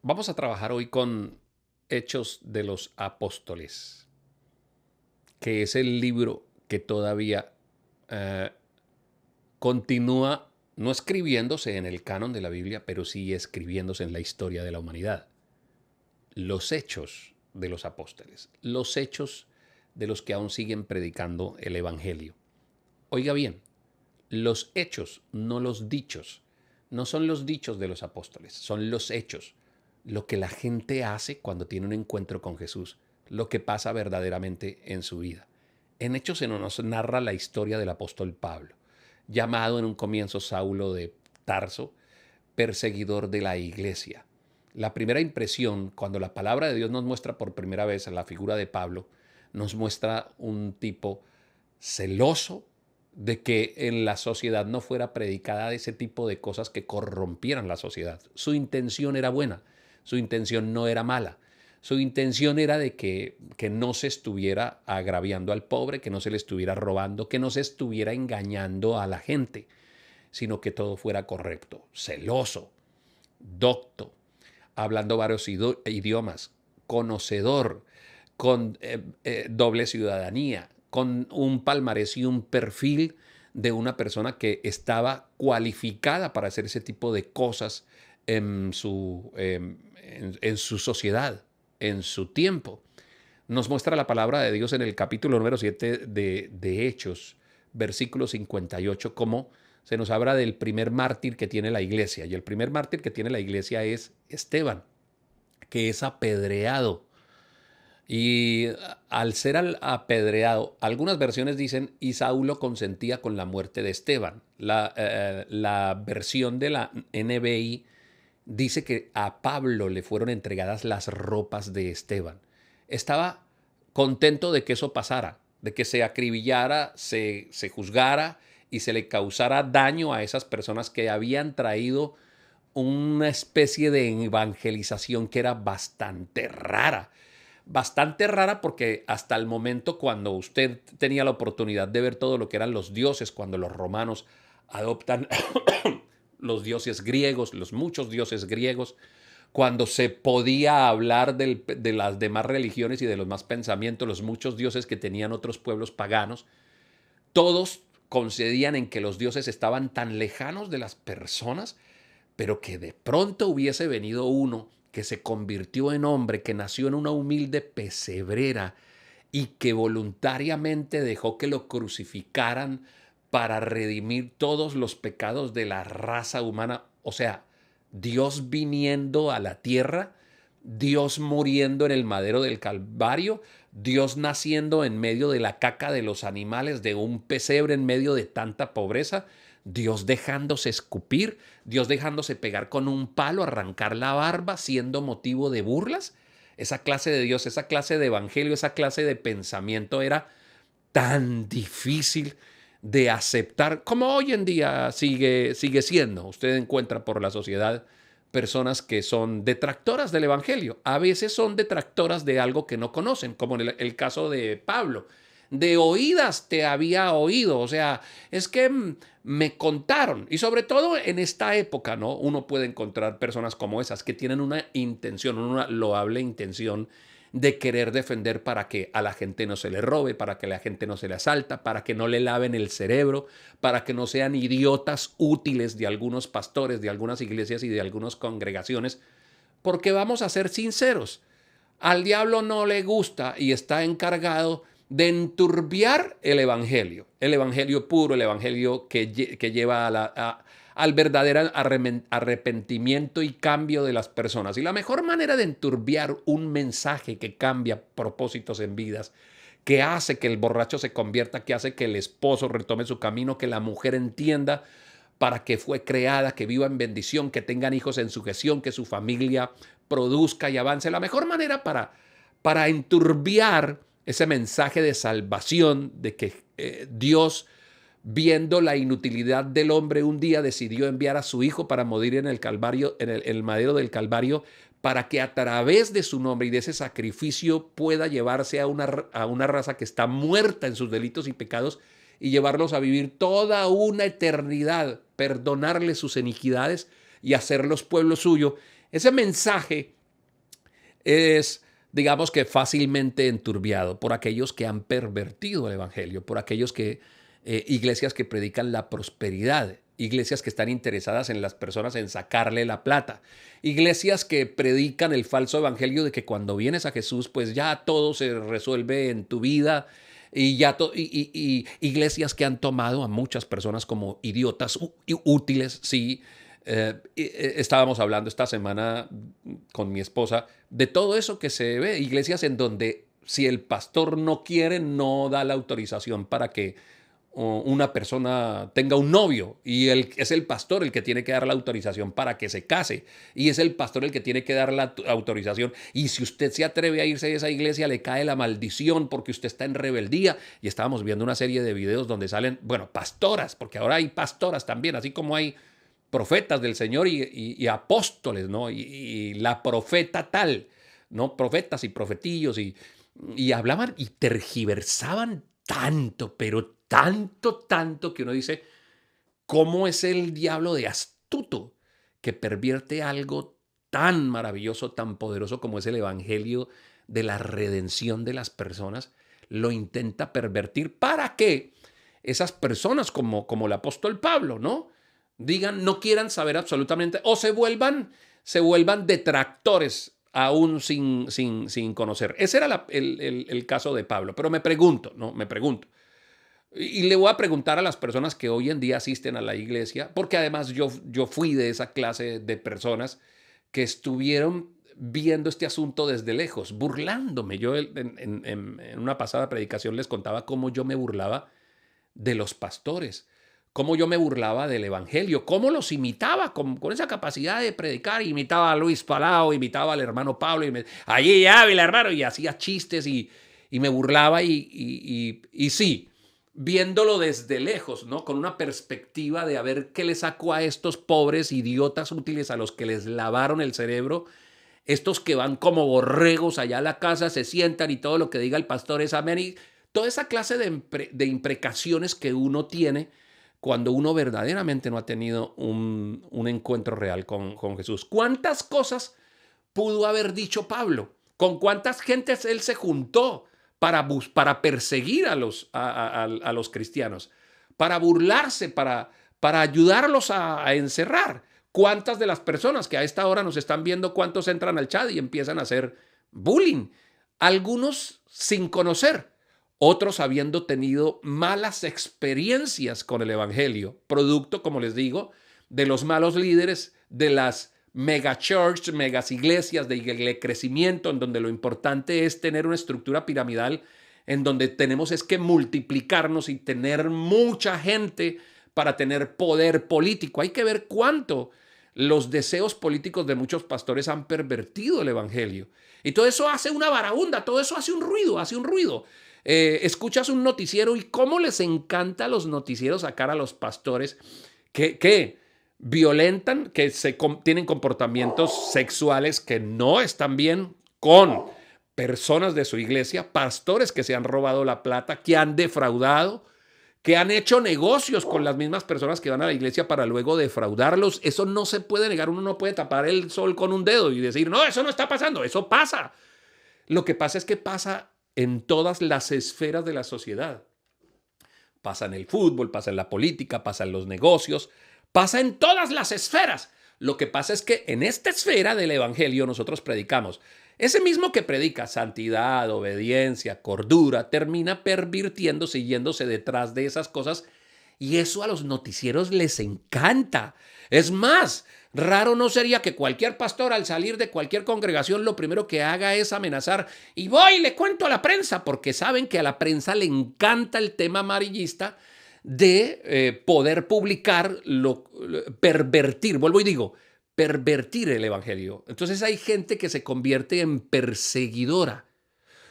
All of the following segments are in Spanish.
Vamos a trabajar hoy con Hechos de los Apóstoles, que es el libro que todavía eh, continúa no escribiéndose en el canon de la Biblia, pero sí escribiéndose en la historia de la humanidad. Los Hechos de los Apóstoles, los Hechos de los que aún siguen predicando el Evangelio. Oiga bien, los hechos, no los dichos. No son los dichos de los apóstoles, son los hechos. Lo que la gente hace cuando tiene un encuentro con Jesús, lo que pasa verdaderamente en su vida. En Hechos se nos narra la historia del apóstol Pablo, llamado en un comienzo Saulo de Tarso, perseguidor de la iglesia. La primera impresión, cuando la palabra de Dios nos muestra por primera vez la figura de Pablo, nos muestra un tipo celoso de que en la sociedad no fuera predicada ese tipo de cosas que corrompieran la sociedad. Su intención era buena, su intención no era mala. Su intención era de que no se estuviera agraviando al pobre, que no se le estuviera robando, que no se estuviera engañando a la gente, sino que todo fuera correcto, celoso, docto, hablando varios idiomas, conocedor, con doble ciudadanía, con un palmarés y un perfil de una persona que estaba cualificada para hacer ese tipo de cosas en su sociedad, en su tiempo. Nos muestra la palabra de Dios en el capítulo número 7 de Hechos, versículo 58, cómo se nos habla del primer mártir que tiene la iglesia. Y el primer mártir que tiene la iglesia es Esteban, que es apedreado. Y al ser apedreado, algunas versiones dicen, y Saulo consentía con la muerte de Esteban. La versión de la NBI dice que a Pablo le fueron entregadas las ropas de Esteban. Estaba contento de que eso pasara, de que se acribillara, se juzgara y se le causara daño a esas personas que habían traído una especie de evangelización que era bastante rara. Bastante rara porque hasta el momento cuando usted tenía la oportunidad de ver todo lo que eran los dioses, cuando los romanos adoptan los dioses griegos, los muchos dioses griegos, cuando se podía hablar de las demás religiones y de los más pensamientos, los muchos dioses que tenían otros pueblos paganos, todos concedían en que los dioses estaban tan lejanos de las personas, pero que de pronto hubiese venido uno que se convirtió en hombre, que nació en una humilde pesebrera y que voluntariamente dejó que lo crucificaran para redimir todos los pecados de la raza humana. O sea, Dios viniendo a la tierra, Dios muriendo en el madero del Calvario, Dios naciendo en medio de la caca de los animales, de un pesebre en medio de tanta pobreza, Dios dejándose escupir, Dios dejándose pegar con un palo, arrancar la barba, siendo motivo de burlas. Esa clase de Dios, esa clase de evangelio, esa clase de pensamiento era tan difícil de aceptar como hoy en día sigue siendo. Usted encuentra por la sociedad personas que son detractoras del Evangelio. A veces son detractoras de algo que no conocen, como en el caso de Pablo. De oídas te había oído, o sea, es que me contaron. Y sobre todo en esta época, ¿no? Uno puede encontrar personas como esas que tienen una intención, una loable intención de querer defender para que a la gente no se le robe, para que la gente no se le asalta, para que no le laven el cerebro, para que no sean idiotas útiles de algunos pastores, de algunas iglesias y de algunas congregaciones. Porque vamos a ser sinceros, al diablo no le gusta y está encargado de enturbiar el evangelio puro, el evangelio que lleva al verdadero arrepentimiento y cambio de las personas. Y la mejor manera de enturbiar un mensaje que cambia propósitos en vidas, que hace que el borracho se convierta, que hace que el esposo retome su camino, que la mujer entienda para que fue creada, que viva en bendición, que tengan hijos en sujeción, que su familia produzca y avance. La mejor manera para enturbiar ese mensaje de salvación, de que Dios, viendo la inutilidad del hombre, un día decidió enviar a su hijo para morir en el Calvario, en el madero del Calvario, para que a través de su nombre y de ese sacrificio pueda llevarse a una raza que está muerta en sus delitos y pecados y llevarlos a vivir toda una eternidad, perdonarles sus iniquidades y hacerlos pueblo suyo. Ese mensaje es, digamos que fácilmente enturbiado por aquellos que han pervertido el evangelio, por aquellos que, iglesias que predican la prosperidad, iglesias que están interesadas en las personas en sacarle la plata, iglesias que predican el falso evangelio de que cuando vienes a Jesús, pues ya todo se resuelve en tu vida. Y, iglesias que han tomado a muchas personas como idiotas útiles, sí. Estábamos hablando esta semana con mi esposa de todo eso que se ve, iglesias en donde si el pastor no quiere, no da la autorización para que una persona tenga un novio, y es el pastor el que tiene que dar la autorización para que se case, y es el pastor el que tiene que dar la autorización, y si usted se atreve a irse de esa iglesia le cae la maldición porque usted está en rebeldía. Y estábamos viendo una serie de videos donde salen, bueno, pastoras, porque ahora hay pastoras también, así como hay profetas del Señor y apóstoles, ¿no? Y la profeta tal, ¿no? Profetas y profetillos, y hablaban y tergiversaban tanto, pero tanto, que uno dice, ¿cómo es el diablo de astuto que pervierte algo tan maravilloso, tan poderoso como es el evangelio de la redención de las personas? Lo intenta pervertir para que esas personas como el apóstol Pablo, ¿no? Digan, no quieran saber absolutamente, o se vuelvan detractores aún sin conocer. Ese era el caso de Pablo. Pero me pregunto, ¿no? Me pregunto. Y le voy a preguntar a las personas que hoy en día asisten a la iglesia, porque además yo fui de esa clase de personas que estuvieron viendo este asunto desde lejos, burlándome. Yo en una pasada predicación les contaba cómo yo me burlaba de los pastores, cómo yo me burlaba del evangelio, cómo los imitaba con esa capacidad de predicar. Imitaba a Luis Palau, imitaba al hermano Pablo, allí Ávila, hermano, y hacía chistes y me burlaba y sí, viéndolo desde lejos, ¿no? Con una perspectiva de a ver qué le sacó a estos pobres idiotas útiles a los que les lavaron el cerebro, estos que van como borregos allá a la casa, se sientan y todo lo que diga el pastor es amén, y toda esa clase de imprecaciones que uno tiene cuando uno verdaderamente no ha tenido un encuentro real con Jesús. ¿Cuántas cosas pudo haber dicho Pablo? ¿Con cuántas gentes él se juntó para perseguir a los cristianos? Para burlarse, para ayudarlos a encerrar. ¿Cuántas de las personas que a esta hora nos están viendo, cuántos entran al chat y empiezan a hacer bullying? Algunos sin conocer, otros habiendo tenido malas experiencias con el evangelio, producto, como les digo, de los malos líderes, de las mega church, megas iglesias de crecimiento, en donde lo importante es tener una estructura piramidal, en donde tenemos es que multiplicarnos y tener mucha gente para tener poder político. Hay que ver cuánto los deseos políticos de muchos pastores han pervertido el evangelio. Y todo eso hace una barahunda, todo eso hace un ruido. Escuchas un noticiero y cómo les encanta a los noticieros sacar a los pastores que violentan, que tienen comportamientos sexuales que no están bien con personas de su iglesia, pastores que se han robado la plata, que han defraudado, que han hecho negocios con las mismas personas que van a la iglesia para luego defraudarlos. Eso no se puede negar. Uno no puede tapar el sol con un dedo y decir, no, eso no está pasando. Eso pasa. Lo que pasa es que pasa en todas las esferas de la sociedad. Pasa en el fútbol, pasa en la política, pasa en los negocios, pasa en todas las esferas. Lo que pasa es que en esta esfera del evangelio nosotros predicamos. Ese mismo que predica santidad, obediencia, cordura, termina pervirtiéndose, yéndose detrás de esas cosas, y eso a los noticieros les encanta. Es más, raro no sería que cualquier pastor al salir de cualquier congregación lo primero que haga es amenazar y voy y le cuento a la prensa, porque saben que a la prensa le encanta el tema amarillista de poder publicar, pervertir, vuelvo y digo, pervertir el evangelio. Entonces hay gente que se convierte en perseguidora.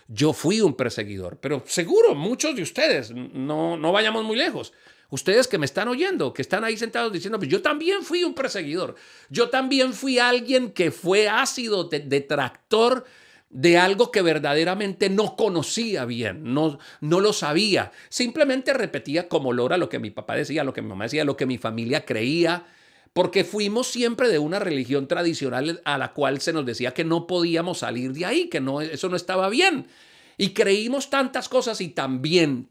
Yo fui un perseguidor, pero seguro muchos de ustedes, no vayamos muy lejos. Ustedes que me están oyendo, que están ahí sentados diciendo, pues yo también fui un perseguidor. Yo también fui alguien que fue ácido, detractor de algo que verdaderamente no conocía bien, no lo sabía. Simplemente repetía como lora lo que mi papá decía, lo que mi mamá decía, lo que mi familia creía. porque fuimos siempre de una religión tradicional a la cual se nos decía que no podíamos salir de ahí, que no, eso no estaba bien. Y creímos tantas cosas y también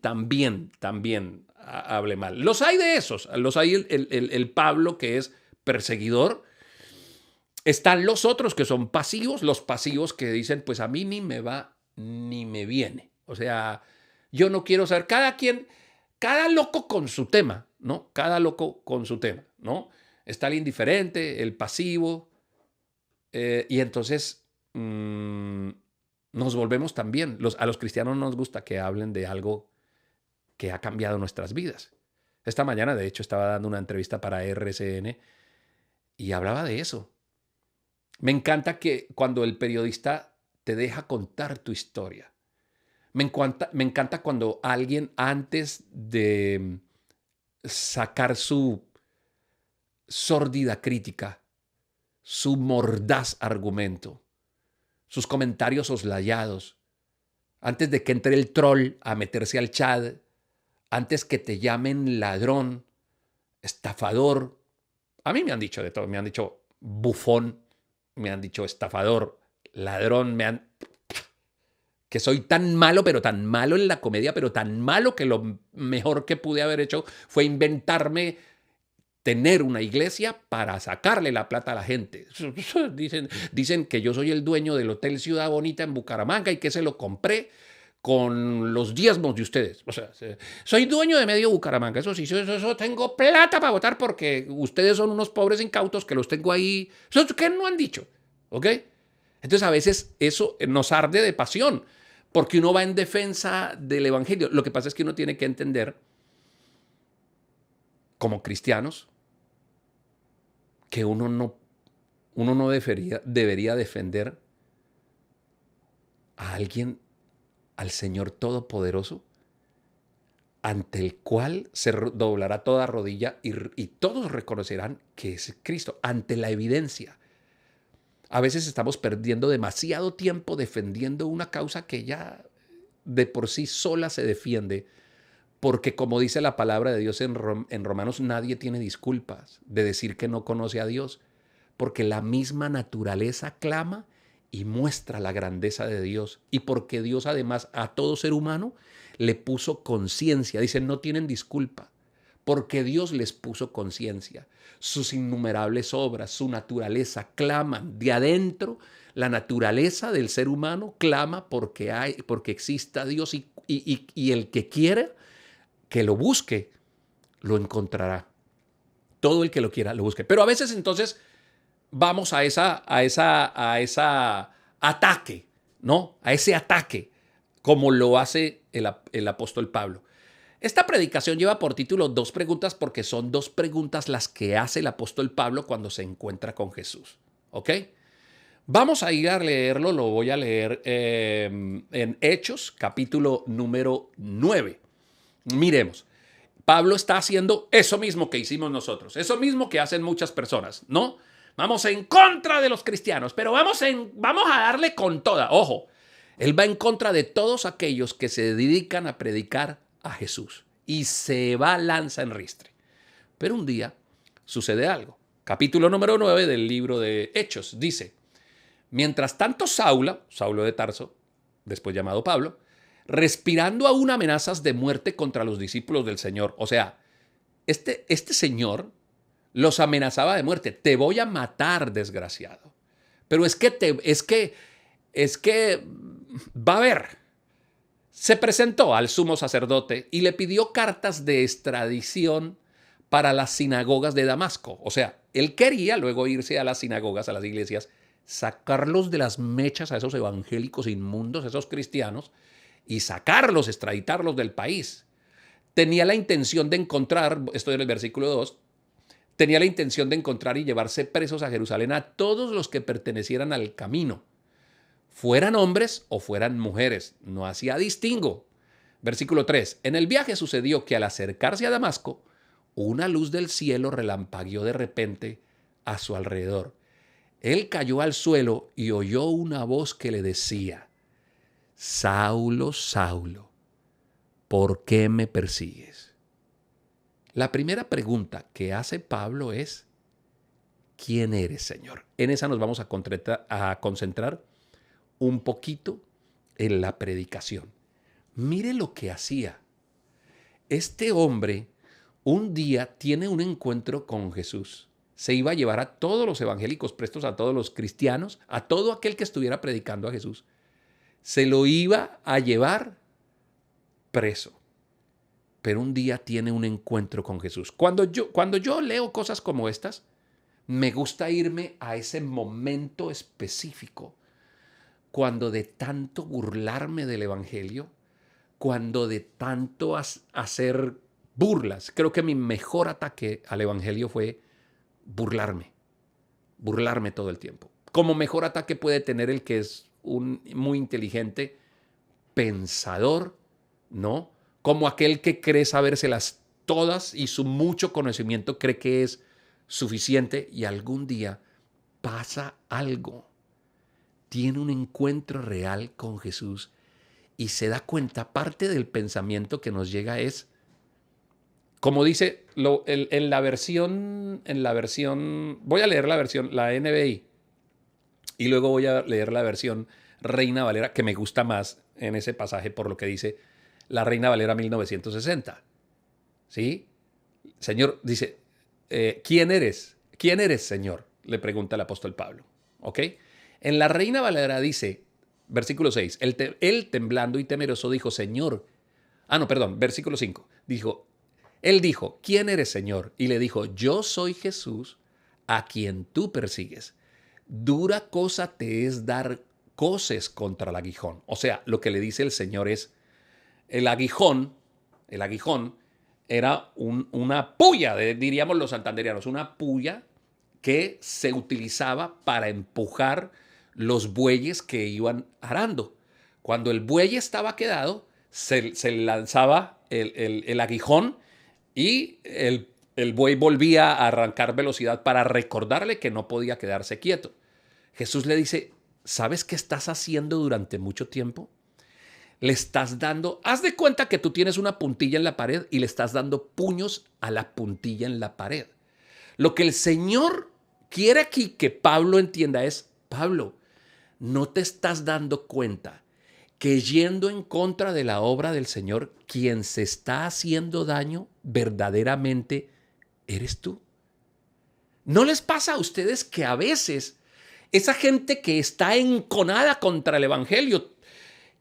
hable mal. Los hay de esos, los hay el Pablo que es perseguidor. Están los otros que son pasivos, los pasivos que dicen, pues a mí ni me va ni me viene. O sea, yo no quiero saber, cada loco con su tema, ¿no? Cada loco con su tema, ¿no? Está el indiferente, el pasivo, y entonces nos volvemos también, a los cristianos nos gusta que hablen de algo que ha cambiado nuestras vidas. Esta mañana, de hecho, estaba dando una entrevista para RCN y hablaba de eso. Me encanta que cuando el periodista te deja contar tu historia. Me encanta cuando alguien, antes de sacar su sórdida crítica, su mordaz argumento, sus comentarios soslayados, antes de que entre el troll a meterse al chat, antes que te llamen ladrón, estafador. A mí me han dicho de todo, me han dicho bufón, me han dicho estafador, ladrón, que soy tan malo, pero tan malo en la comedia, pero tan malo que lo mejor que pude haber hecho fue inventarme tener una iglesia para sacarle la plata a la gente. Dicen que yo soy el dueño del Hotel Ciudad Bonita en Bucaramanga y que se lo compré con los diezmos de ustedes. O sea, soy dueño de medio Bucaramanga. Eso sí, eso tengo plata para votar porque ustedes son unos pobres incautos que los tengo ahí. Eso que no han dicho, ¿ok? Entonces a veces eso nos arde de pasión porque uno va en defensa del evangelio. Lo que pasa es que uno tiene que entender, como cristianos, que uno no debería defender a alguien, al Señor Todopoderoso, ante el cual se doblará toda rodilla y todos reconocerán que es Cristo, ante la evidencia. A veces estamos perdiendo demasiado tiempo defendiendo una causa que ya de por sí sola se defiende, porque como dice la palabra de Dios en Romanos, nadie tiene disculpas de decir que no conoce a Dios, porque la misma naturaleza clama y muestra la grandeza de Dios, y porque Dios además a todo ser humano le puso conciencia. Dicen, no tienen disculpa, porque Dios les puso conciencia. Sus innumerables obras, su naturaleza claman de adentro. La naturaleza del ser humano clama porque exista Dios y el que quiera que lo busque, lo encontrará. Todo el que lo quiera, lo busque. Pero a veces entonces vamos a esa ataque, ¿no? A ese ataque, como lo hace el apóstol Pablo. Esta predicación lleva por título 2 preguntas porque son 2 preguntas las que hace el apóstol Pablo cuando se encuentra con Jesús. ¿Ok? Vamos a ir a leerlo, lo voy a leer en Hechos, capítulo número 9. Miremos, Pablo está haciendo eso mismo que hicimos nosotros, eso mismo que hacen muchas personas, ¿no? Vamos en contra de los cristianos, pero vamos a darle con toda. Ojo, él va en contra de todos aquellos que se dedican a predicar a Jesús y se va lanza en ristre. Pero un día sucede algo. Capítulo número 9 del libro de Hechos dice, mientras tanto Saulo de Tarso, después llamado Pablo, respirando aún amenazas de muerte contra los discípulos del Señor. O sea, este señor los amenazaba de muerte. Te voy a matar, desgraciado. Pero es que va a ver. Se presentó al sumo sacerdote y le pidió cartas de extradición para las sinagogas de Damasco. O sea, él quería luego irse a las sinagogas, a las iglesias, sacarlos de las mechas a esos evangélicos inmundos, a esos cristianos, y sacarlos, extraditarlos del país. Tenía la intención de encontrar, estoy en el versículo 2, tenía la intención de encontrar y llevarse presos a Jerusalén a todos los que pertenecieran al camino, fueran hombres o fueran mujeres, no hacía distingo. Versículo 3, en el viaje sucedió que al acercarse a Damasco, una luz del cielo relampagueó de repente a su alrededor. Él cayó al suelo y oyó una voz que le decía, Saulo, Saulo, ¿por qué me persigues? La primera pregunta que hace Pablo es, ¿quién eres, Señor? En esa nos vamos a concentrar un poquito en la predicación. Mire lo que hacía. Este hombre un día tiene un encuentro con Jesús. Se iba a llevar a todos los evangélicos prestos, a todos los cristianos, a todo aquel que estuviera predicando a Jesús. Se lo iba a llevar preso. Pero un día tiene un encuentro con Jesús. Cuando yo leo cosas como estas, me gusta irme a ese momento específico, cuando de tanto burlarme del evangelio, cuando de tanto hacer burlas, creo que mi mejor ataque al evangelio fue burlarme todo el tiempo. Como mejor ataque puede tener el que es un muy inteligente pensador, ¿no? Como aquel que cree sabérselas todas y su mucho conocimiento cree que es suficiente y algún día pasa algo. Tiene un encuentro real con Jesús y se da cuenta, parte del pensamiento que nos llega es, como dice en la versión, voy a leer la versión, la NBI, y luego voy a leer la versión Reina Valera, que me gusta más en ese pasaje por lo que dice la Reina Valera 1960. ¿Sí? Señor, dice, ¿quién eres? ¿Quién eres, Señor? Le pregunta el apóstol Pablo. ¿Ok? En la Reina Valera dice, versículo 6, él temblando y temeroso dijo, Señor. Versículo 5. Él dijo, ¿quién eres, Señor? Y le dijo, yo soy Jesús, a quien tú persigues. Dura cosa te es dar coces contra el aguijón. O sea, lo que le dice el Señor es, el aguijón era una puya, diríamos los santanderianos, una puya que se utilizaba para empujar los bueyes que iban arando. Cuando el buey estaba quedado, se lanzaba el aguijón y el buey volvía a arrancar velocidad para recordarle que no podía quedarse quieto. Jesús le dice, ¿sabes qué estás haciendo durante mucho tiempo? Le estás dando, haz de cuenta que tú tienes una puntilla en la pared y le estás dando puños a la puntilla en la pared. Lo que el Señor quiere aquí que Pablo entienda es, Pablo, ¿no te estás dando cuenta que yendo en contra de la obra del Señor, quien se está haciendo daño verdaderamente eres tú? ¿No les pasa a ustedes que a veces esa gente que está enconada contra el evangelio,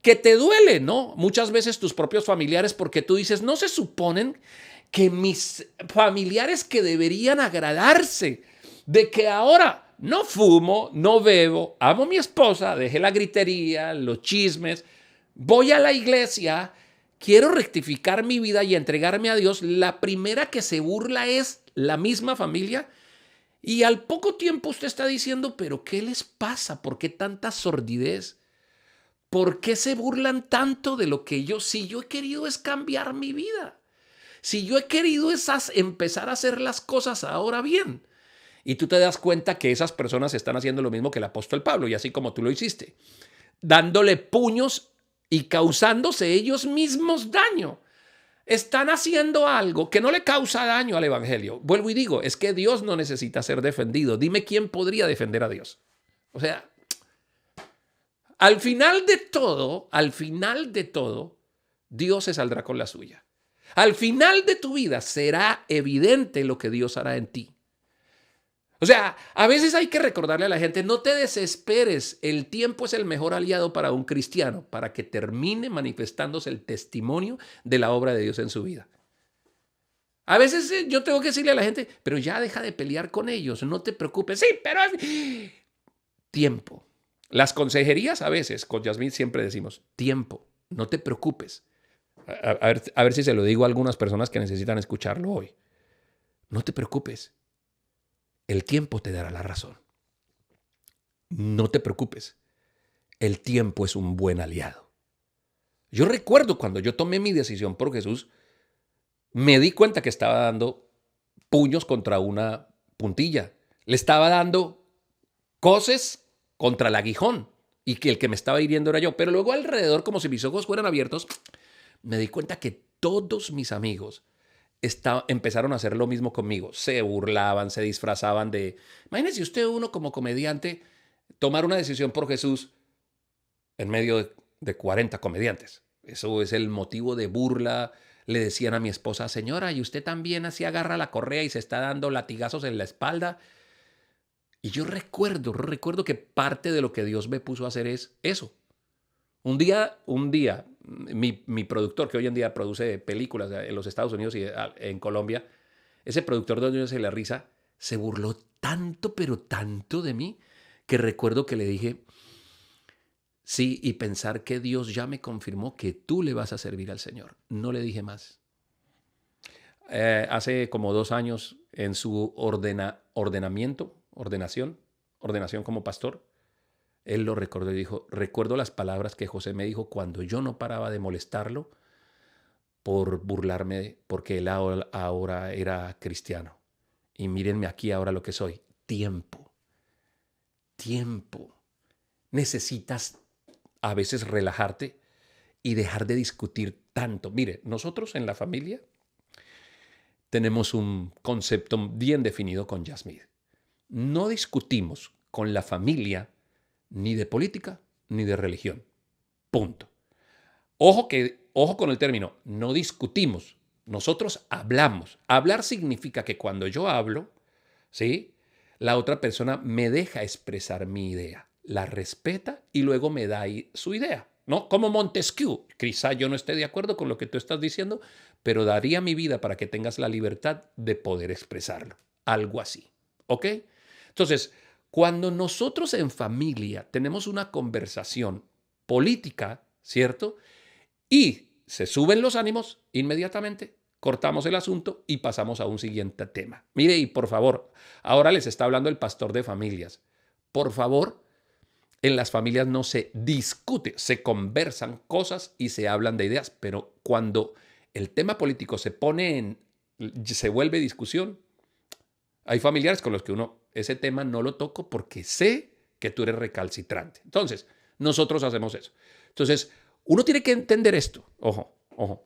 que te duele, ¿no? Muchas veces tus propios familiares, porque tú dices, no se suponen que mis familiares que deberían agradarse de que ahora no fumo, no bebo, amo a mi esposa, dejé la gritería, los chismes, voy a la iglesia, quiero rectificar mi vida y entregarme a Dios, la primera que se burla es la misma familia. Y al poco tiempo usted está diciendo, pero ¿qué les pasa? ¿Por qué tanta sordidez? ¿Por qué se burlan tanto de lo que si yo he querido es cambiar mi vida? Si yo he querido es empezar a hacer las cosas ahora bien. Y tú te das cuenta que esas personas están haciendo lo mismo que el apóstol Pablo, y así como tú lo hiciste, dándole puños y causándose ellos mismos daño. Están haciendo algo que no le causa daño al evangelio. Vuelvo y digo, es que Dios no necesita ser defendido. Dime quién podría defender a Dios. O sea, al final de todo, Dios se saldrá con la suya. Al final de tu vida será evidente lo que Dios hará en ti. O sea, a veces hay que recordarle a la gente, no te desesperes, el tiempo es el mejor aliado para un cristiano, para que termine manifestándose el testimonio de la obra de Dios en su vida. A veces yo tengo que decirle a la gente, pero ya deja de pelear con ellos, no te preocupes. Sí, pero tiempo. Las consejerías a veces, con Yasmín siempre decimos, tiempo, no te preocupes. A ver si se lo digo a algunas personas que necesitan escucharlo hoy. No te preocupes. El tiempo te dará la razón. No te preocupes. El tiempo es un buen aliado. Yo recuerdo cuando yo tomé mi decisión por Jesús, me di cuenta que estaba dando puños contra una puntilla. Le estaba dando coces contra el aguijón y que el que me estaba hiriendo era yo. Pero luego alrededor, como si mis ojos fueran abiertos, me di cuenta que todos mis amigos empezaron a hacer lo mismo conmigo. Se burlaban, se disfrazaban de... Imagínese usted uno como comediante tomar una decisión por Jesús en medio de 40 comediantes. Eso es el motivo de burla. Le decían a mi esposa, señora, ¿y usted también así agarra la correa y se está dando latigazos en la espalda? Y yo recuerdo que parte de lo que Dios me puso a hacer es eso. Un día, mi productor, que hoy en día produce películas en los Estados Unidos y en Colombia, ese productor de Dios de la Risa, se burló tanto, pero tanto de mí, que recuerdo que le dije, sí, y pensar que Dios ya me confirmó que tú le vas a servir al Señor. No le dije más. Hace como 2 años, en su ordenación como pastor, él lo recordó y dijo, recuerdo las palabras que José me dijo cuando yo no paraba de molestarlo por burlarme porque él ahora era cristiano. Y mírenme aquí ahora lo que soy. Tiempo. Tiempo. Necesitas a veces relajarte y dejar de discutir tanto. Mire, nosotros en la familia tenemos un concepto bien definido con Yasmith. No discutimos con la familia ni de política ni de religión. Punto. Ojo con el término, no discutimos. Nosotros hablamos. Hablar significa que cuando yo hablo, ¿sí? La otra persona me deja expresar mi idea, la respeta y luego me da su idea, ¿no? Como Montesquieu. Quizá yo no esté de acuerdo con lo que tú estás diciendo, pero daría mi vida para que tengas la libertad de poder expresarlo. Algo así, ¿ok? Entonces, cuando nosotros en familia tenemos una conversación política, ¿cierto? Y se suben los ánimos, inmediatamente cortamos el asunto y pasamos a un siguiente tema. Mire, y por favor, ahora les está hablando el pastor de familias. Por favor, en las familias no se discute, se conversan cosas y se hablan de ideas, pero cuando el tema político se vuelve discusión, hay familiares con los que ese tema no lo toco porque sé que tú eres recalcitrante. Entonces, nosotros hacemos eso. Entonces, uno tiene que entender esto. Ojo, ojo.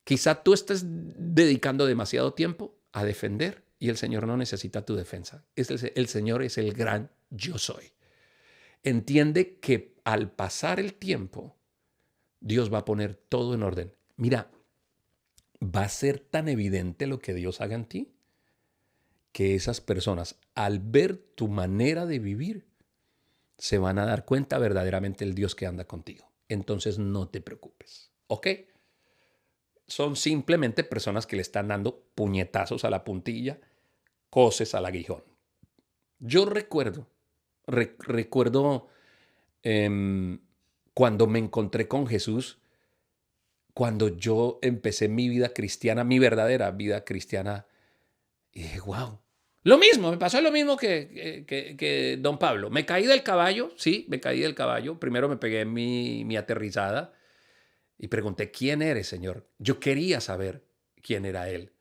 Quizá tú estés dedicando demasiado tiempo a defender y el Señor no necesita tu defensa. El Señor es el gran yo soy. Entiende que al pasar el tiempo, Dios va a poner todo en orden. Mira, va a ser tan evidente lo que Dios haga en ti que esas personas, al ver tu manera de vivir, se van a dar cuenta verdaderamente el Dios que anda contigo. Entonces no te preocupes, ¿ok? Son simplemente personas que le están dando puñetazos a la puntilla, coces al aguijón. Yo recuerdo cuando me encontré con Jesús, cuando yo empecé mi vida cristiana, mi verdadera vida cristiana, y dije, wow. Me pasó lo mismo que don Pablo. Me caí del caballo, sí, me caí del caballo. Primero me pegué mi aterrizada y pregunté, ¿quién eres, Señor? Yo quería saber quién era Él,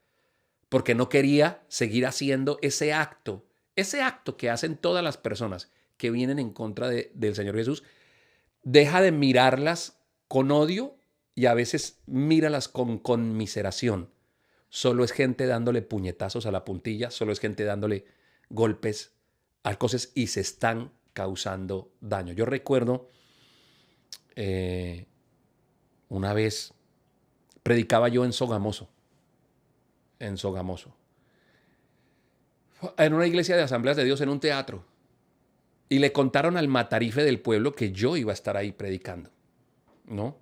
porque no quería seguir haciendo ese acto que hacen todas las personas que vienen en contra del Señor Jesús. Deja de mirarlas con odio y a veces míralas con conmiseración. Solo es gente dándole puñetazos a la puntilla, solo es gente dándole golpes a cosas y se están causando daño. Yo recuerdo una vez predicaba yo en Sogamoso, en una iglesia de Asambleas de Dios, en un teatro, y le contaron al matarife del pueblo que yo iba a estar ahí predicando, ¿no?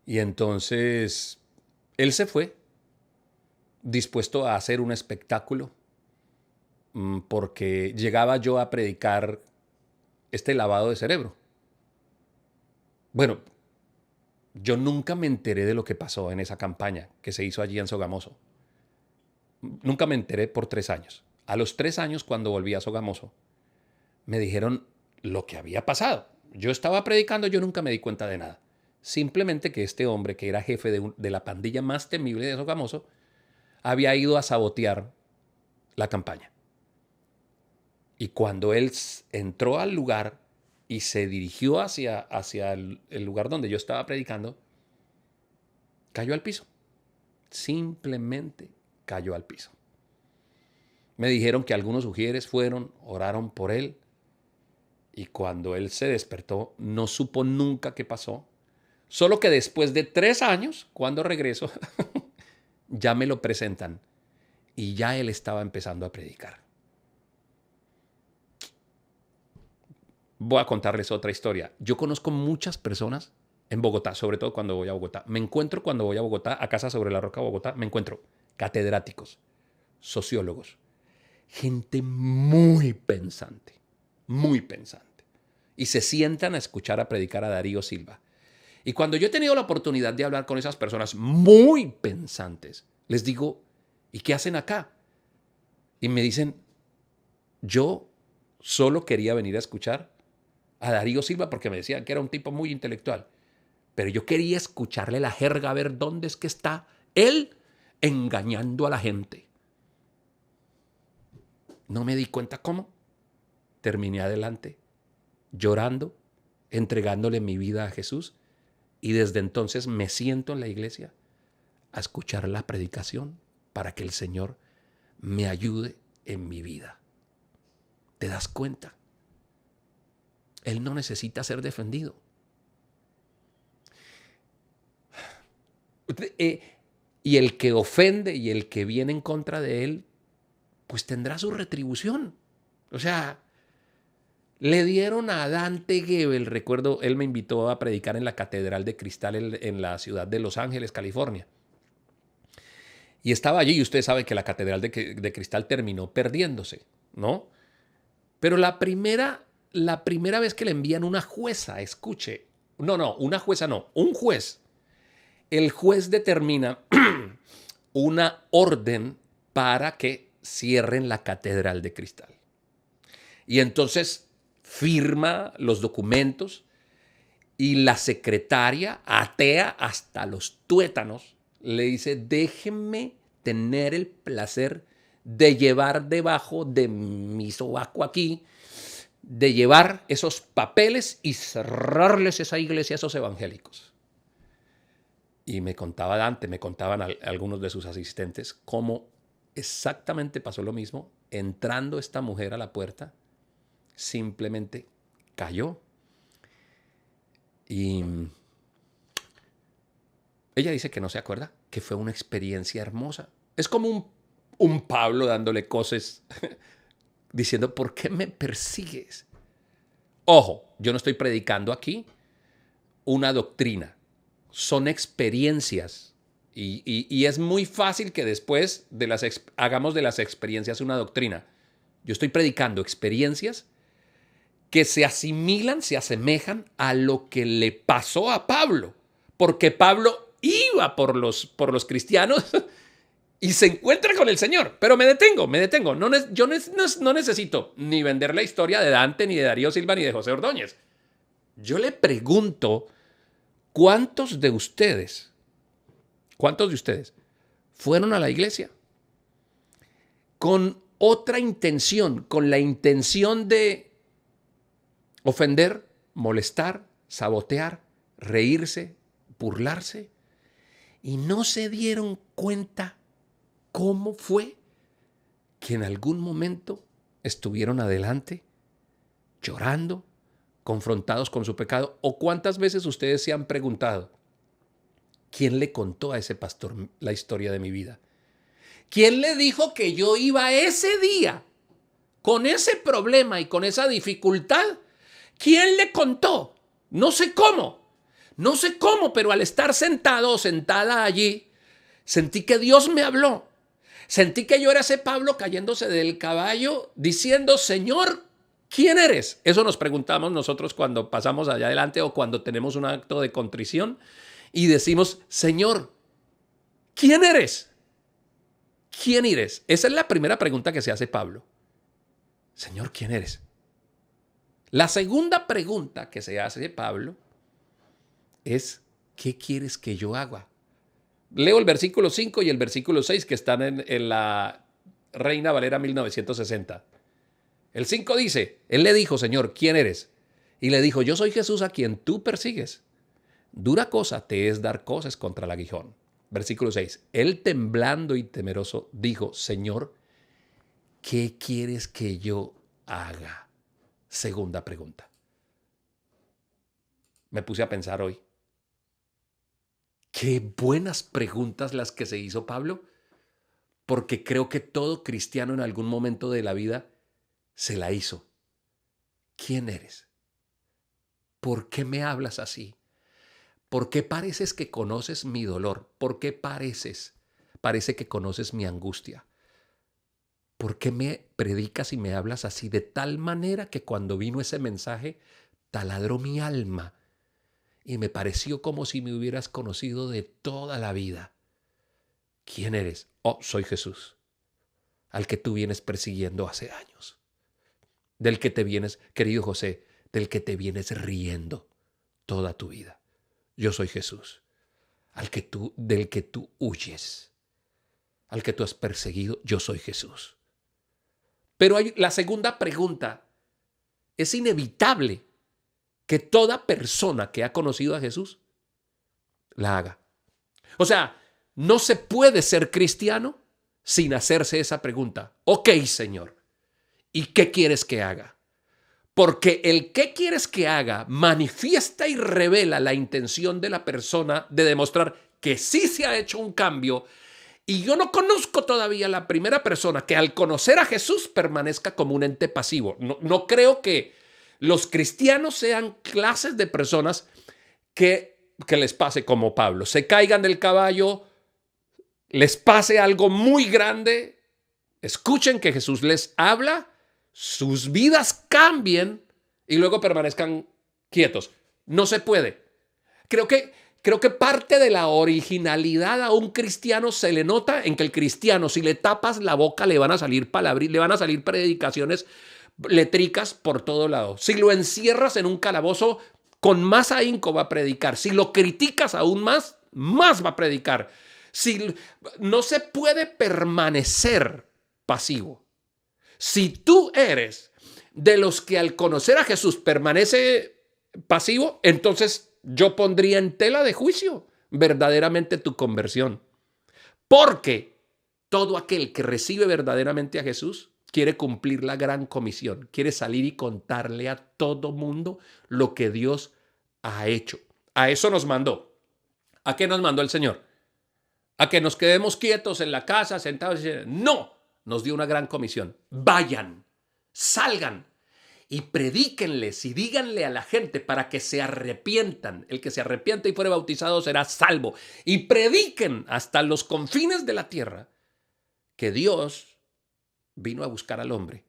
Y entonces él se fue dispuesto a hacer un espectáculo porque llegaba yo a predicar este lavado de cerebro. Bueno, yo nunca me enteré de lo que pasó en esa campaña que se hizo allí en Sogamoso. Nunca me enteré por 3 años. A los 3 años, cuando volví a Sogamoso, me dijeron lo que había pasado. Yo estaba predicando, yo nunca me di cuenta de nada. Simplemente que este hombre, que era jefe de la pandilla más temible de Sogamoso, había ido a sabotear la campaña. Y cuando él entró al lugar y se dirigió hacia el lugar donde yo estaba predicando, cayó al piso. Simplemente cayó al piso. Me dijeron que algunos ujieres fueron, oraron por él, y cuando él se despertó, no supo nunca qué pasó. Solo que después de 3 años, cuando regreso, ya me lo presentan y ya él estaba empezando a predicar. Voy a contarles otra historia. Yo conozco muchas personas en Bogotá, sobre todo cuando voy a Bogotá. Me encuentro cuando voy a Bogotá, a Casa sobre la Roca, Bogotá, me encuentro catedráticos, sociólogos, gente muy pensante, muy pensante. Y se sientan a escuchar a predicar a Darío Silva. Y cuando yo he tenido la oportunidad de hablar con esas personas muy pensantes, les digo, ¿y qué hacen acá? Y me dicen, yo solo quería venir a escuchar a Darío Silva porque me decían que era un tipo muy intelectual. Pero yo quería escucharle la jerga, a ver dónde es que está él engañando a la gente. No me di cuenta cómo. Terminé adelante, llorando, entregándole mi vida a Jesús. Y desde entonces me siento en la iglesia a escuchar la predicación para que el Señor me ayude en mi vida. ¿Te das cuenta? Él no necesita ser defendido. Y el que ofende y el que viene en contra de él, pues tendrá su retribución. O sea, le dieron a Dante Gebel, recuerdo, él me invitó a predicar en la Catedral de Cristal en la ciudad de Los Ángeles, California. Y estaba allí y usted sabe que la Catedral de Cristal terminó perdiéndose, ¿no? Pero la primera vez que le envían una jueza, escuche, una jueza no, un juez. El juez determina una orden para que cierren la Catedral de Cristal. Y entonces firma los documentos y la secretaria, atea hasta los tuétanos, le dice, déjenme tener el placer de llevar debajo de mi sobaco aquí, de llevar esos papeles y cerrarles esa iglesia a esos evangélicos. Y me contaba Dante, me contaban algunos de sus asistentes, cómo exactamente pasó lo mismo. Entrando esta mujer a la puerta, simplemente cayó. Y ella dice que no se acuerda, que fue una experiencia hermosa. Es como un Pablo dándole cosas, diciendo, ¿por qué me persigues? Ojo, yo no estoy predicando aquí una doctrina. Son experiencias y es muy fácil que después hagamos de las experiencias una doctrina. Yo estoy predicando experiencias que se asimilan, se asemejan a lo que le pasó a Pablo, porque Pablo iba por los cristianos y se encuentra con el Señor. Pero me detengo. Yo no necesito ni vender la historia de Dante, ni de Darío Silva, ni de José Ordóñez. Yo le pregunto, ¿cuántos de ustedes fueron a la iglesia con otra intención, con la intención de ofender, molestar, sabotear, reírse, burlarse, y no se dieron cuenta cómo fue que en algún momento estuvieron adelante, llorando, confrontados con su pecado? ¿O cuántas veces ustedes se han preguntado, ¿quién le contó a ese pastor la historia de mi vida? ¿Quién le dijo que yo iba ese día con ese problema y con esa dificultad? ¿Quién le contó? No sé cómo, pero al estar sentado o sentada allí, sentí que Dios me habló. Sentí que yo era ese Pablo cayéndose del caballo diciendo, Señor, ¿quién eres? Eso nos preguntamos nosotros cuando pasamos allá adelante o cuando tenemos un acto de contrición y decimos, Señor, ¿quién eres? ¿Quién eres? Esa es la primera pregunta que se hace Pablo. Señor, ¿quién eres? La segunda pregunta que se hace Pablo es, ¿qué quieres que yo haga? Leo el versículo 5 y el versículo 6 que están en la Reina Valera 1960. El 5 dice, él le dijo, Señor, ¿quién eres? Y le dijo, yo soy Jesús a quien tú persigues. Dura cosa te es dar cosas contra el aguijón. Versículo 6. Él temblando y temeroso dijo, Señor, ¿qué quieres que yo haga? Segunda pregunta. Me puse a pensar hoy. Qué buenas preguntas las que se hizo Pablo, porque creo que todo cristiano en algún momento de la vida se la hizo. ¿Quién eres? ¿Por qué me hablas así? ¿Por qué pareces que conoces mi dolor? ¿Por qué parece que conoces mi angustia? ¿Por qué me predicas y me hablas así de tal manera que cuando vino ese mensaje taladró mi alma y me pareció como si me hubieras conocido de toda la vida? ¿Quién eres? Oh, soy Jesús, al que tú vienes persiguiendo hace años, del que te vienes, querido José, del que te vienes riendo toda tu vida. Yo soy Jesús, del que tú huyes, al que tú has perseguido. Yo soy Jesús. Pero la segunda pregunta, es inevitable que toda persona que ha conocido a Jesús la haga. O sea, no se puede ser cristiano sin hacerse esa pregunta. Ok, Señor, ¿y qué quieres que haga? Porque el qué quieres que haga manifiesta y revela la intención de la persona de demostrar que sí se ha hecho un cambio. Y yo no conozco todavía la primera persona que al conocer a Jesús permanezca como un ente pasivo. No creo que los cristianos sean clases de personas que les pase como Pablo. Se caigan del caballo, les pase algo muy grande, escuchen que Jesús les habla, sus vidas cambien y luego permanezcan quietos. No se puede. Creo que parte de la originalidad a un cristiano se le nota en que el cristiano, si le tapas la boca, le van a salir palabras, le van a salir predicaciones letricas por todo lado. Si lo encierras en un calabozo, con más ahínco va a predicar. Si lo criticas aún más, más va a predicar. No se puede permanecer pasivo. Si tú eres de los que al conocer a Jesús permanece pasivo, entonces yo pondría en tela de juicio verdaderamente tu conversión. Porque todo aquel que recibe verdaderamente a Jesús quiere cumplir la gran comisión, quiere salir y contarle a todo mundo lo que Dios ha hecho. A eso nos mandó. ¿A qué nos mandó el Señor? ¿A que nos quedemos quietos en la casa, sentados? No, nos dio una gran comisión. Vayan, salgan y predíquenles y díganle a la gente para que se arrepientan. El que se arrepienta y fuere bautizado será salvo. Y prediquen hasta los confines de la tierra que Dios vino a buscar al hombre.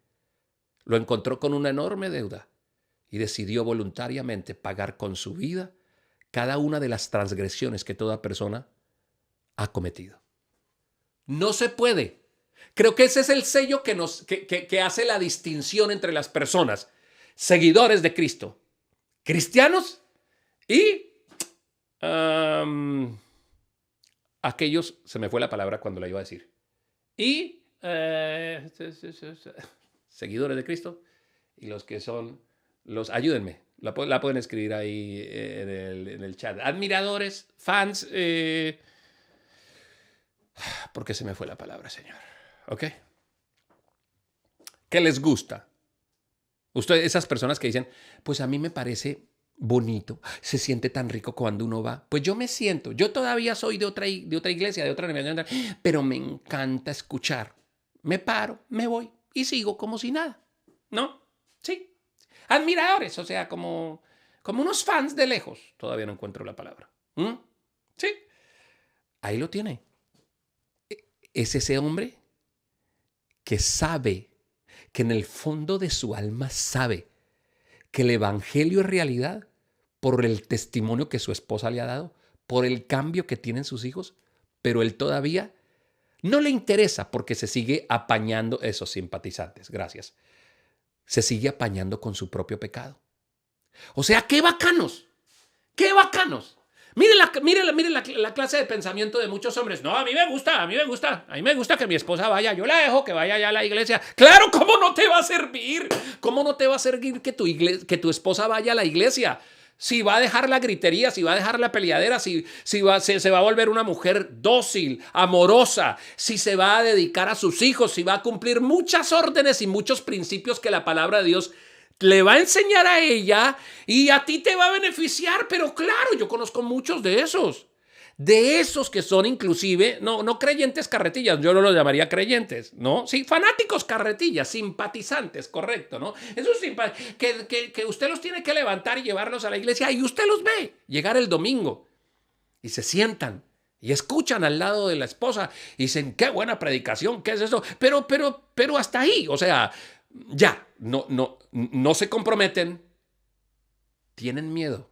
Lo encontró con una enorme deuda y decidió voluntariamente pagar con su vida cada una de las transgresiones que toda persona ha cometido. No se puede. Creo que ese es el sello que hace la distinción entre las personas, seguidores de Cristo, cristianos y aquellos, se me fue la palabra cuando la iba a decir, y seguidores de Cristo y los que son ayúdenme, la pueden escribir ahí en el chat, admiradores, fans, porque se me fue la palabra, Señor. ¿Ok? ¿Qué les gusta? Ustedes, esas personas que dicen, pues a mí me parece bonito, se siente tan rico cuando uno va. Pues yo me siento, yo todavía soy de otra iglesia, de otra universidad, pero me encanta escuchar. Me paro, me voy y sigo como si nada. ¿No? Sí. Admiradores, o sea, como unos fans de lejos. Todavía no encuentro la palabra. Sí. Ahí lo tiene. Es ese hombre que sabe, que en el fondo de su alma sabe que el evangelio es realidad por el testimonio que su esposa le ha dado, por el cambio que tienen sus hijos, pero él todavía no le interesa porque se sigue apañando, esos simpatizantes, gracias, se sigue apañando con su propio pecado. O sea, ¡qué bacanos! ¡Qué bacanos! Mire la clase de pensamiento de muchos hombres. No, a mí me gusta que mi esposa vaya. Yo la dejo que vaya ya a la iglesia. Claro, ¿cómo no te va a servir? ¿Cómo no te va a servir que tu esposa vaya a la iglesia? Si va a dejar la gritería, si va a dejar la peleadera, se va a volver una mujer dócil, amorosa, si se va a dedicar a sus hijos, si va a cumplir muchas órdenes y muchos principios que la palabra de Dios le va a enseñar a ella y a ti te va a beneficiar. Pero claro, yo conozco muchos de esos. De esos que son inclusive, no creyentes carretillas, yo no los llamaría creyentes, ¿no? Sí, fanáticos carretillas, simpatizantes, correcto, ¿no? Esos que usted los tiene que levantar y llevarlos a la iglesia y usted los ve llegar el domingo y se sientan y escuchan al lado de la esposa y dicen, qué buena predicación, ¿qué es eso? Pero hasta ahí, o sea, ya, no se comprometen, tienen miedo.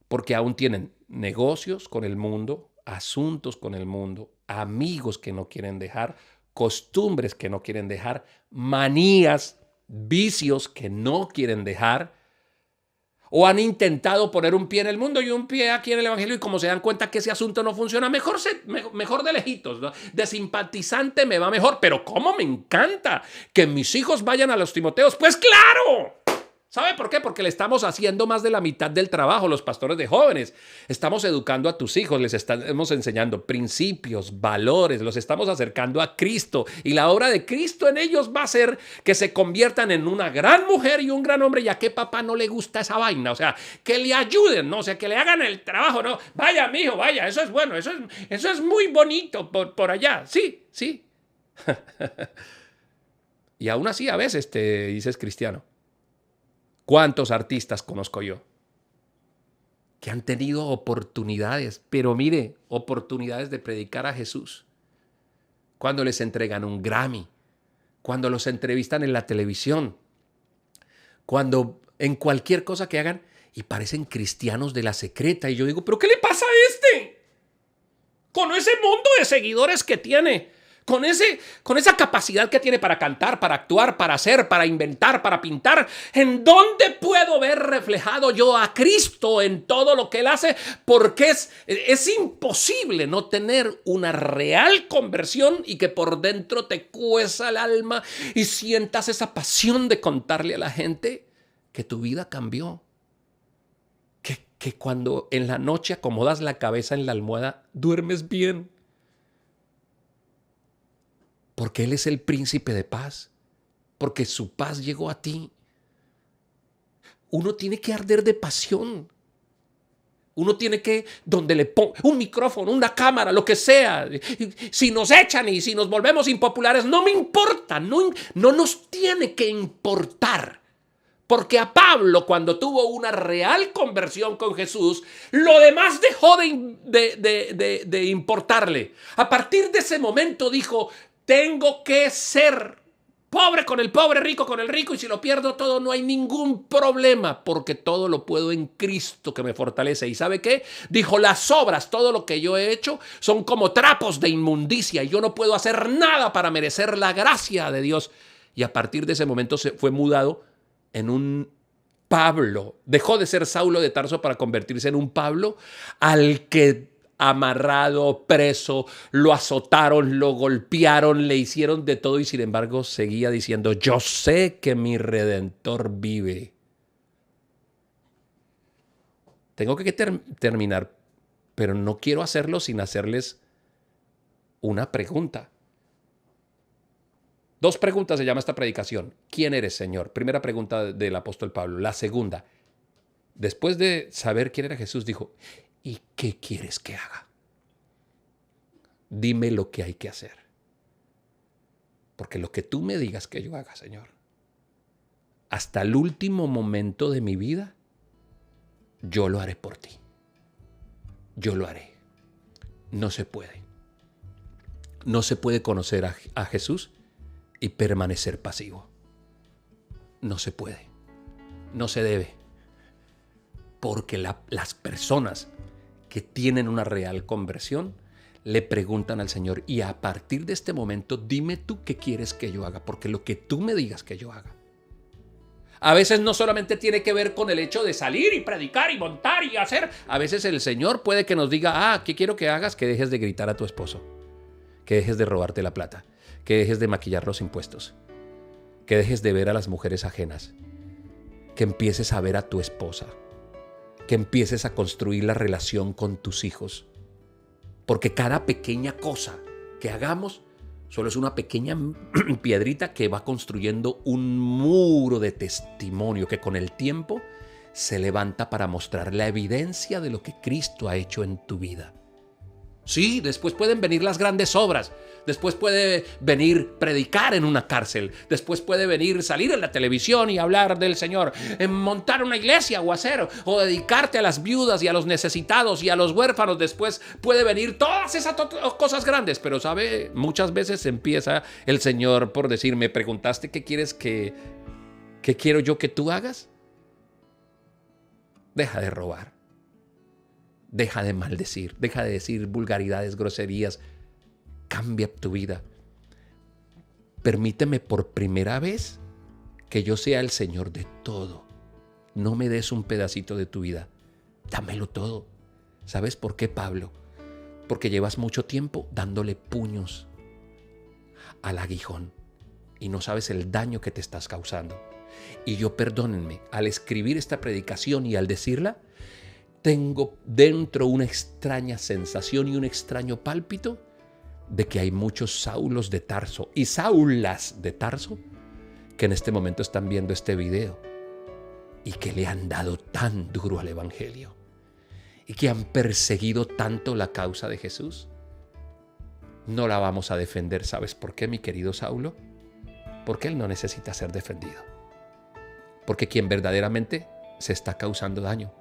Porque aún tienen negocios con el mundo, asuntos con el mundo, amigos que no quieren dejar, costumbres que no quieren dejar, manías, vicios que no quieren dejar, o han intentado poner un pie en el mundo y un pie aquí en el evangelio y como se dan cuenta que ese asunto no funciona, mejor de lejitos, ¿no? De simpatizante me va mejor, pero ¿cómo me encanta que mis hijos vayan a los Timoteos? Pues claro. ¿Sabe por qué? Porque le estamos haciendo más de la mitad del trabajo, los pastores de jóvenes. Estamos educando a tus hijos, les estamos enseñando principios, valores, los estamos acercando a Cristo. Y la obra de Cristo en ellos va a ser que se conviertan en una gran mujer y un gran hombre. ¿Y a qué papá no le gusta esa vaina? O sea, que le ayuden, ¿no? O sea, que le hagan el trabajo, ¿no? Vaya, mijo, vaya, eso es bueno, eso es muy bonito por allá. Sí. Y aún así a veces te dices cristiano. ¿Cuántos artistas conozco yo que han tenido oportunidades, pero mire, oportunidades de predicar a Jesús? Cuando les entregan un Grammy, cuando los entrevistan en la televisión, cuando en cualquier cosa que hagan y parecen cristianos de la secreta. Y yo digo, ¿pero qué le pasa a este? Con ese mundo de seguidores que tiene. Con esa capacidad que tiene para cantar, para actuar, para hacer, para inventar, para pintar. ¿En dónde puedo ver reflejado yo a Cristo en todo lo que Él hace? Porque es imposible no tener una real conversión y que por dentro te cueza el alma y sientas esa pasión de contarle a la gente que tu vida cambió. Que cuando en la noche acomodas la cabeza en la almohada, duermes bien. Porque Él es el príncipe de paz, porque su paz llegó a ti. Uno tiene que arder de pasión. Uno tiene que, donde le ponga un micrófono, una cámara, lo que sea. Si nos echan y si nos volvemos impopulares, no me importa, no nos tiene que importar. Porque a Pablo, cuando tuvo una real conversión con Jesús, lo demás dejó de importarle. A partir de ese momento dijo, tengo que ser pobre con el pobre, rico con el rico, y si lo pierdo todo no hay ningún problema, porque todo lo puedo en Cristo que me fortalece. ¿Y sabe qué? Dijo, las obras, todo lo que yo he hecho, son como trapos de inmundicia, y yo no puedo hacer nada para merecer la gracia de Dios. Y a partir de ese momento se fue mudado en un Pablo. Dejó de ser Saulo de Tarso para convertirse en un Pablo al que amarrado, preso, lo azotaron, lo golpearon, le hicieron de todo y sin embargo seguía diciendo, yo sé que mi Redentor vive. Tengo que terminar, pero no quiero hacerlo sin hacerles una pregunta. 2 preguntas se llama esta predicación. ¿Quién eres, Señor? Primera pregunta del apóstol Pablo. La segunda, después de saber quién era Jesús, dijo, ¿y qué quieres que haga? Dime lo que hay que hacer. Porque lo que tú me digas que yo haga, Señor, hasta el último momento de mi vida, yo lo haré por ti. Yo lo haré. No se puede. No se puede conocer a Jesús y permanecer pasivo. No se puede. No se debe. Porque las personas que tienen una real conversión le preguntan al Señor, y a partir de este momento dime tú qué quieres que yo haga, porque lo que tú me digas que yo haga. A veces no solamente tiene que ver con el hecho de salir y predicar y montar y hacer. A veces el Señor puede que nos diga, ¿qué quiero que hagas? Que dejes de gritar a tu esposo, que dejes de robarte la plata, que dejes de maquillar los impuestos, que dejes de ver a las mujeres ajenas, que empieces a ver a tu esposa que empieces a construir la relación con tus hijos. Porque cada pequeña cosa que hagamos solo es una pequeña piedrita que va construyendo un muro de testimonio que con el tiempo se levanta para mostrar la evidencia de lo que Cristo ha hecho en tu vida. Sí, después pueden venir las grandes obras, después puede venir predicar en una cárcel, después puede venir salir en la televisión y hablar del Señor, montar una iglesia o dedicarte a las viudas y a los necesitados y a los huérfanos. Después puede venir todas esas cosas grandes, pero sabe, muchas veces empieza el Señor por decir, ¿me preguntaste qué quieres qué quiero yo que tú hagas? Deja de robar. Deja de maldecir, deja de decir vulgaridades, groserías. Cambia tu vida. Permíteme por primera vez que yo sea el Señor de todo. No me des un pedacito de tu vida. Dámelo todo. ¿Sabes por qué, Pablo? Porque llevas mucho tiempo dándole puños al aguijón y no sabes el daño que te estás causando. Y yo, perdónenme, al escribir esta predicación y al decirla, tengo dentro una extraña sensación y un extraño pálpito de que hay muchos Saulos de Tarso y Saulas de Tarso que en este momento están viendo este video y que le han dado tan duro al Evangelio y que han perseguido tanto la causa de Jesús. No la vamos a defender. ¿Sabes por qué, mi querido Saulo? Porque él no necesita ser defendido. Porque quien verdaderamente se está causando daño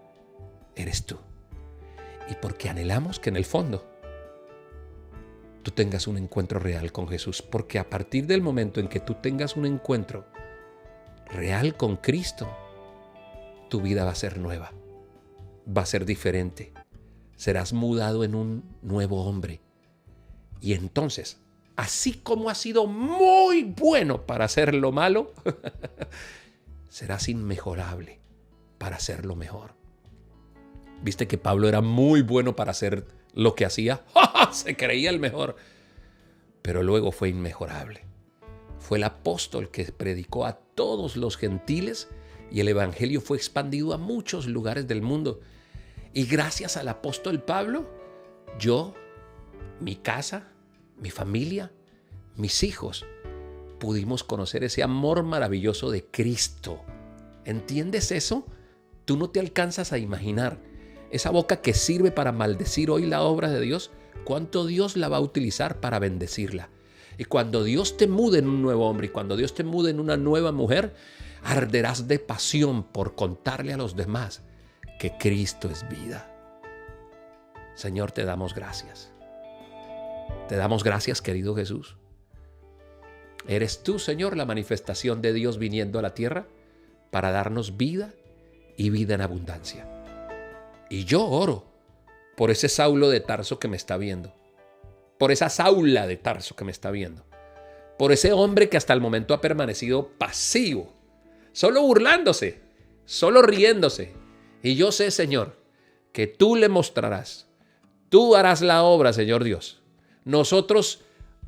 eres tú. Y porque anhelamos que en el fondo tú tengas un encuentro real con Jesús. Porque a partir del momento en que tú tengas un encuentro real con Cristo, tu vida va a ser nueva, va a ser diferente. Serás mudado en un nuevo hombre. Y entonces, así como has sido muy bueno para hacer lo malo, serás inmejorable para hacer lo mejor. ¿Viste que Pablo era muy bueno para hacer lo que hacía? Se creía el mejor. Pero luego fue inmejorable. Fue el apóstol que predicó a todos los gentiles y el evangelio fue expandido a muchos lugares del mundo. Y gracias al apóstol Pablo, yo, mi casa, mi familia, mis hijos, pudimos conocer ese amor maravilloso de Cristo. ¿Entiendes eso? Tú no te alcanzas a imaginar. Esa boca que sirve para maldecir hoy la obra de Dios, cuánto Dios la va a utilizar para bendecirla. Y cuando Dios te mude en un nuevo hombre y cuando Dios te mude en una nueva mujer, arderás de pasión por contarle a los demás que Cristo es vida. Señor, te damos gracias. Te damos gracias, querido Jesús. Eres tú, Señor, la manifestación de Dios viniendo a la tierra para darnos vida y vida en abundancia. Y yo oro por ese Saulo de Tarso que me está viendo, por esa Saula de Tarso que me está viendo, por ese hombre que hasta el momento ha permanecido pasivo, solo burlándose, solo riéndose. Y yo sé, Señor, que tú le mostrarás, tú harás la obra, Señor Dios. Nosotros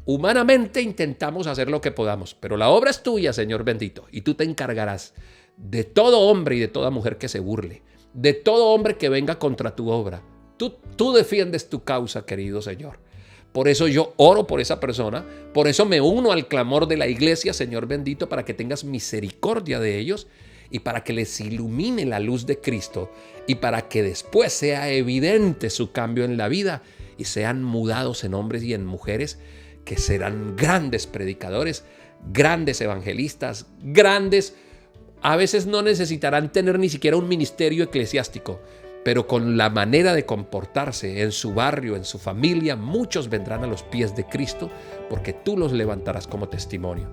humanamente intentamos hacer lo que podamos, pero la obra es tuya, Señor bendito, y tú te encargarás de todo hombre y de toda mujer que se burle, de todo hombre que venga contra tu obra. Tú defiendes tu causa, querido Señor. Por eso yo oro por esa persona, por eso me uno al clamor de la iglesia, Señor bendito, para que tengas misericordia de ellos y para que les ilumine la luz de Cristo y para que después sea evidente su cambio en la vida y sean mudados en hombres y en mujeres que serán grandes predicadores, grandes evangelistas, grandes. A veces no necesitarán tener ni siquiera un ministerio eclesiástico, pero con la manera de comportarse en su barrio, en su familia, muchos vendrán a los pies de Cristo porque tú los levantarás como testimonio.